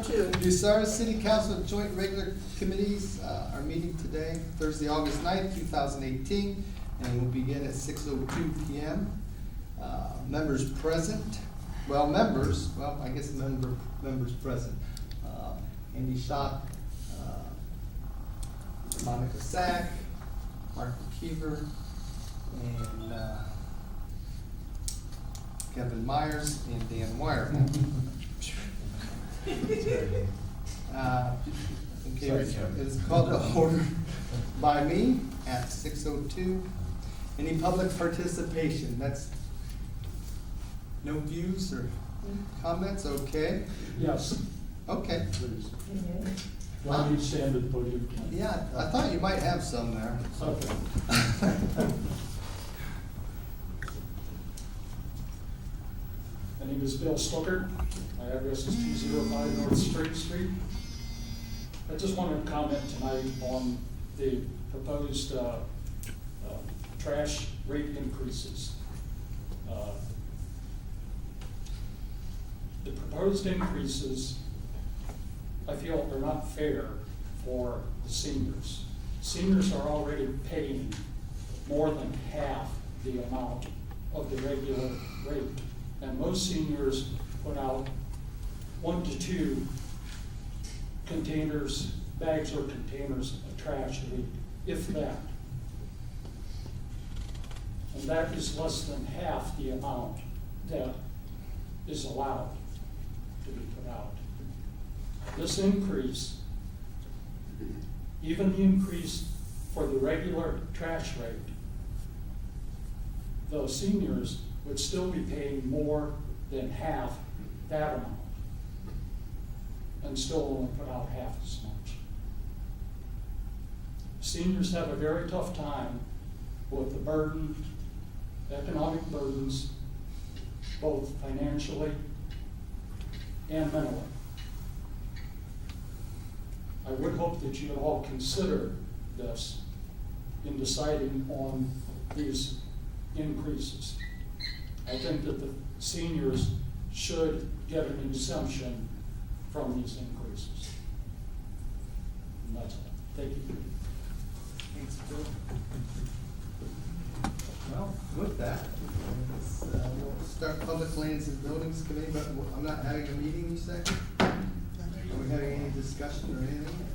6:02. Bucyrus City Council Joint Regular Committees are meeting today, Thursday, August 9th, 2018, and will begin at 6:02 p.m. Members present, I guess members present. Andy Schock, Monica Sack, Mark McKeever, and Kevin Myers and Dan Wire. Okay, it's called to order by me at 6:02. Any public participation? That's no views or comments? Okay. Yes, Okay. please. Why don't you stand at the podium? Ken? Yeah, I thought you might have some there. Okay. My name is Bill Stuckert. My address is 205 North Straight Street. I just wanted to comment tonight on the proposed trash rate increases. The proposed increases, I feel, are not fair for the seniors. Seniors are already paying more than half the amount of the regular rate. And most seniors put out 1 to 2 containers, bags or containers of trash a week, if that. And that is less than half the amount that is allowed to be put out. This increase, even the increase for the regular trash rate, the seniors would still be paying more than half that amount and still only put out half as much. Seniors have a very tough time with the burden, economic burdens, both financially and mentally. I would hope that you would all consider this in deciding on these increases. I think that the seniors should get an exemption from these increases. And that's all. Thank you. Thanks, Bill. Well, with that, we'll start Public Lands and Buildings Committee, but I'm not having a meeting, you said? Are we having any discussion or anything?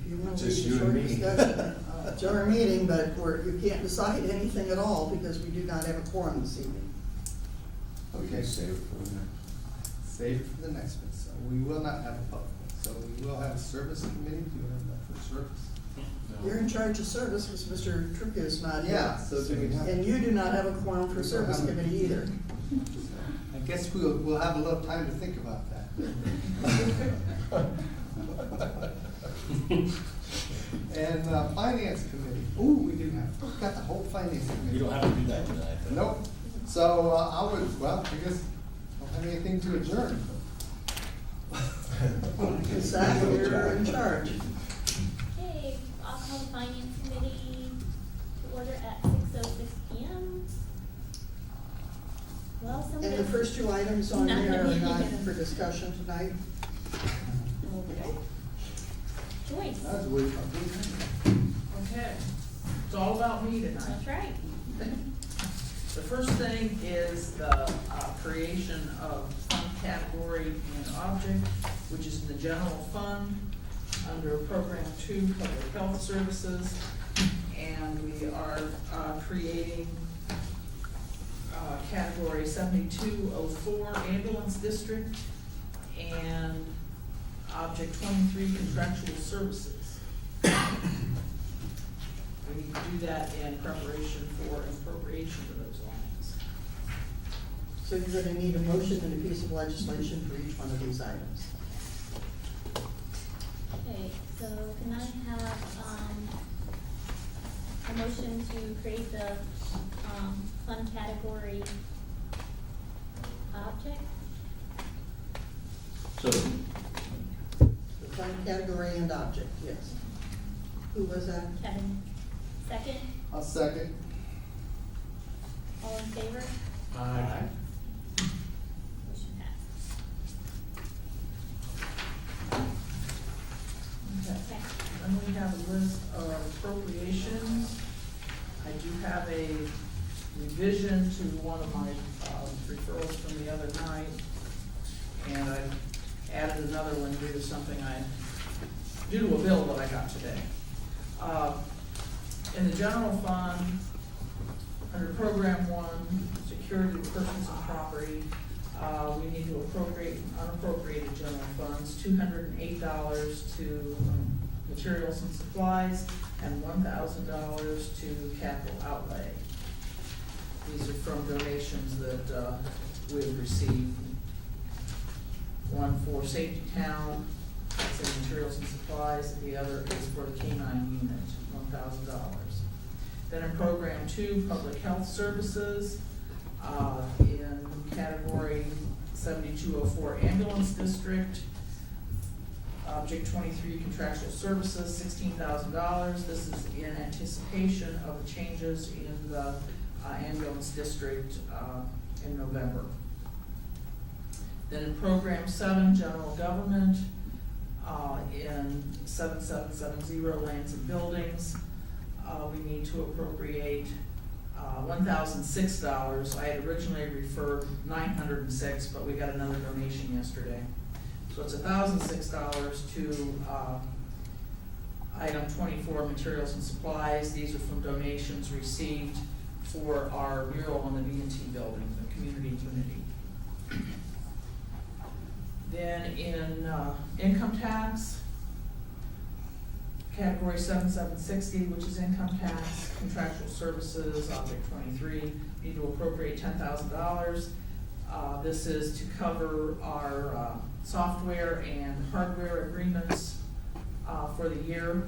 If you want to Just leave a you short and me. discussion, it's our meeting, but you can't decide anything at all because we do not have a quorum this evening. Okay, Save it for the next. save it for the next one, so we will not have a public one. So we will have a service committee, do we have that for service? You're in charge of service because Mr. Tripka is not here. Yeah, so do we have? And you do not have a quorum for service committee either. I guess we'll have a little time to think about that. And Finance Committee, we do have, we've got the whole Finance Committee. You don't have to do that tonight. though. Nope, so I guess I don't have anything to adjourn. Exactly, you're in charge. Okay, I'll call the Finance Committee to order at 6:06 p.m. Well, some And the first two items on there are not for Okay. discussion tonight. Joyce, That's a weird one. Okay, it's all about me tonight. that's right. The first thing is the creation of fund category and object, which is in the general fund under Program 2, Public Health Services. And we are creating category 7204 Ambulance District and object 23 Contractual Services. We need to do that in preparation for appropriation of those lines. So you're gonna need a motion and a piece of legislation for each one of these items. Okay, so can I have, a motion to create the, fund category object? So, The fund category and object, yes. Who was that? Kevin, second, I'll second. all in favor? Aye. Motion passes. to one of my referrals from the other night, and I added another one due to a bill that I got today. In the general fund, under program 1, security of persons and property, we need to appropriate unappropriated general funds, $208 to materials and supplies, and $1,000 to capital outlay. These are from donations that we've received. One for Safety Town, that's in materials and supplies, and the other is for the K-9 unit, $1,000. Then in program 2, public health services, in category 7204 ambulance district, object 23 contractual services, $16,000. This is in anticipation of the changes in the ambulance district in November. Then in program 7, general government, in 7770 lands and buildings, we need to appropriate $1,006. I had originally referred $906, but we got another donation yesterday. So it's $1,006 to item 24, materials and supplies. These are from donations received for our mural on the B&T building, the community unity. Then in income tax, category 7760, which is income tax, contractual services, object 23, need to appropriate $10,000. This is to cover our software and hardware agreements for the year.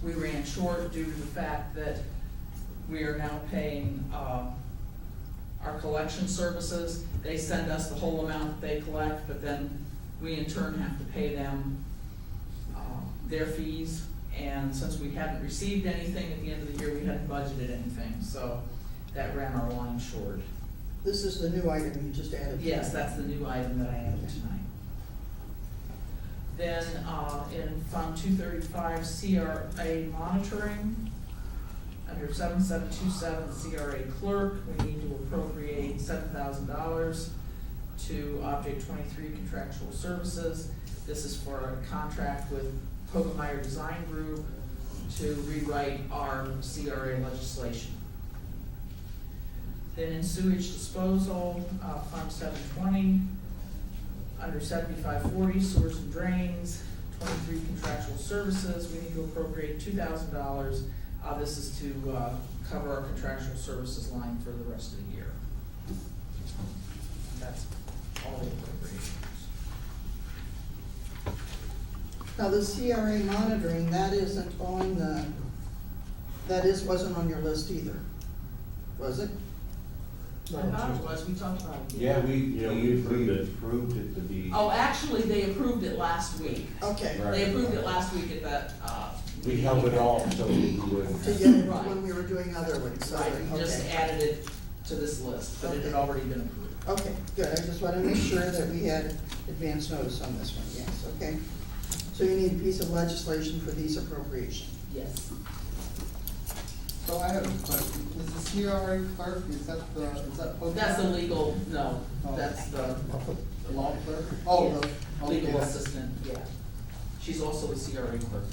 We ran short due to the fact that we are now paying our collection services. They send us the whole amount that they collect, but then we in turn have to pay them their fees. And since we hadn't received anything at the end of the year, we hadn't budgeted anything, so that ran our line short. This is the new item you just added. Yes, that's the new item that I added tonight. Then in Fund 235, CRA monitoring, under 7727 CRA clerk, we need to appropriate $7,000 to object 23 contractual services. This is for a contract with Codified Design Group to rewrite our CRA legislation. Then in sewage disposal, Fund 720, under 7540 sewers and drains, 23 contractual services, we need to appropriate $2,000. This is to cover our contractual services line for the rest of the year. That's all the appropriations. Now, the CRA monitoring, that isn't on the, wasn't on your list either, was it? I thought it was, we talked about it. Yeah, we approved it to be. Oh, actually, they approved it last week. Okay. Right. They approved it last week at that, We held it off so we wouldn't. To get it Right. when we were doing other ones, so, right, we just okay. added it to this list, but it had Okay. already been approved. Okay, good, I just wanted to make sure that we had advance notice on this one, yes, okay. So you need a piece of legislation for these appropriations. Yes. So I have a question. Is the CRA clerk, is that That's the legal, no, Oh. that's the law clerk? Oh, Yes. okay. legal assistant, yeah. She's also a CRA clerk.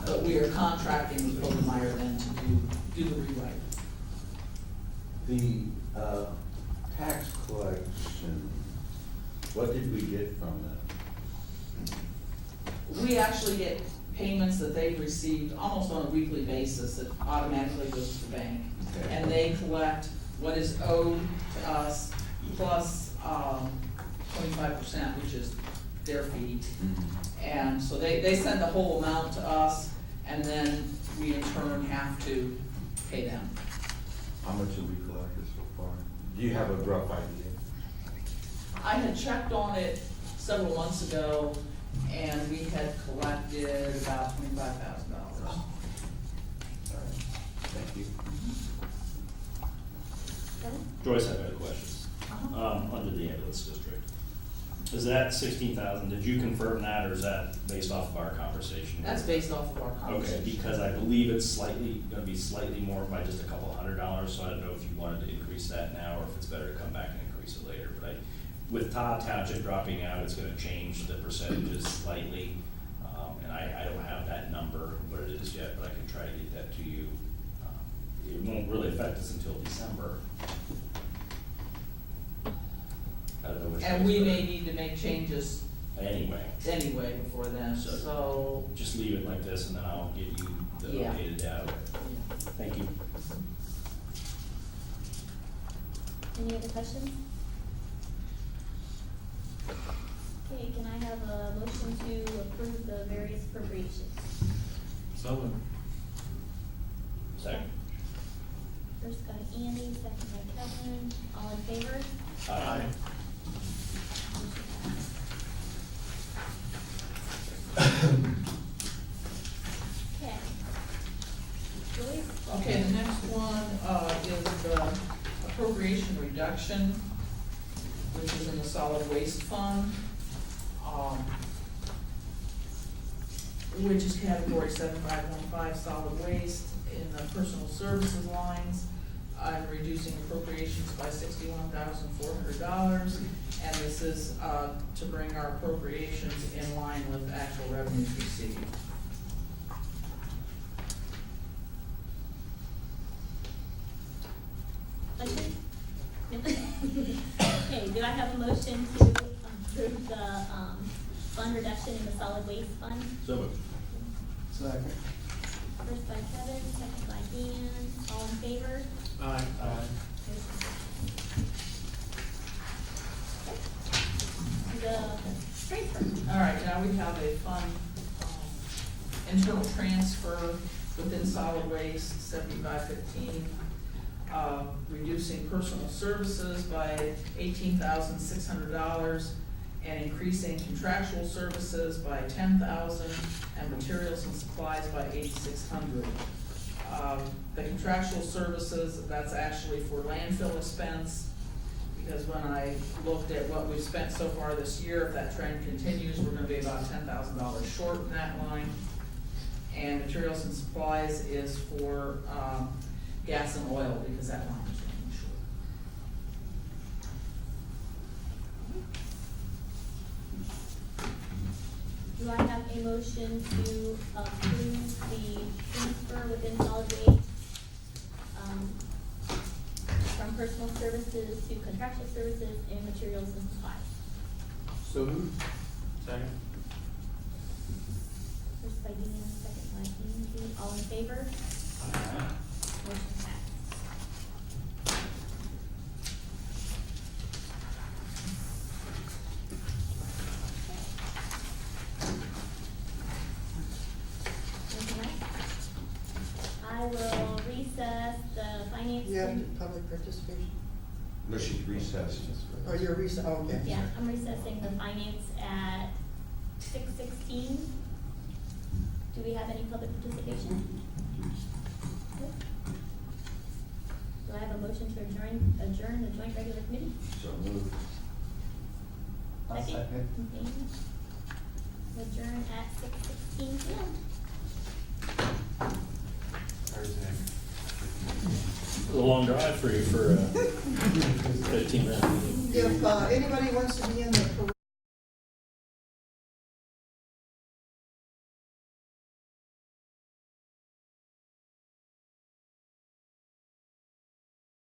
But we are contracting with Kogemeyer then to do the rewrite. The tax collection, what did we get from that? We actually get payments that they've received almost on a weekly basis. It automatically goes to the bank. Okay. And they collect what is owed to us plus 25%, which is their fee. And so they send the whole amount to us, and then we in turn have to pay them. How much have we collected so far? Do you have a rough idea? I had checked on it several months ago, and we had collected about $25,000. All right, thank you. Joyce, I've got a question. Under the ambulance district, Is that 16,000, did you confirm that, or is that based off of our conversation? That's based off of our Okay, conversation. because I believe it's gonna be slightly more by just a couple $100, so I don't know if you wanted to increase that now, or if it's better to come back and increase it later, but with Todd Township dropping out, it's gonna change the percentages slightly, and I don't have that number, what it is yet, but I can try to get that to you. It won't really affect us until December. I don't know which And way we it's may better. need to make changes Anyway, anyway before then, So- so. just leave it like this, and then I'll get you the Yeah. updated data. Thank you. Any other questions? Okay, can I have a motion to approve the various appropriations? Second. First by Andy, second by Kevin, all in favor? Aye. Okay. Joyce? Okay, the next one, is the appropriation reduction, which is in the solid waste fund. Which is category 7515 solid waste in the personal services lines. I'm reducing appropriations by $61,400, and this is, to bring our appropriations in line with actual revenues received. Okay, do I have a motion to approve the, fund reduction in the solid waste fund? So moved. Second. First by Kevin, second by Dan, all in favor? Aye. The transfer. All right, now we have a fund, internal transfer within solid waste, 7515, reducing personal services by $18,600 and increasing contractual services by $10,000 and materials and supplies by $8,600. The contractual services, that's actually for landfill expense, because when I looked at what we've spent so far this year, if that trend continues, we're gonna be about $10,000 short in that line. And materials and supplies is for, gas and oil, because that line is running short. Do I have a motion to approve the transfer within solid waste, from personal services to contractual services and materials and supplies? So moved. Second. First by Dean, second by Andy, all in favor? Motion passed. Anything else? I will recess the finance. You have committee. public participation? No, she's recessed. Oh, you're okay. Yeah, I'm recessing the finance at 6:16. Do we have any public participation? Good. Do I have a motion to adjourn the joint regular committee? So moved. I'll second. Okay. Adjourn at 6:16 p.m. A long drive for you for 15 minutes. If, anybody wants to be in the parade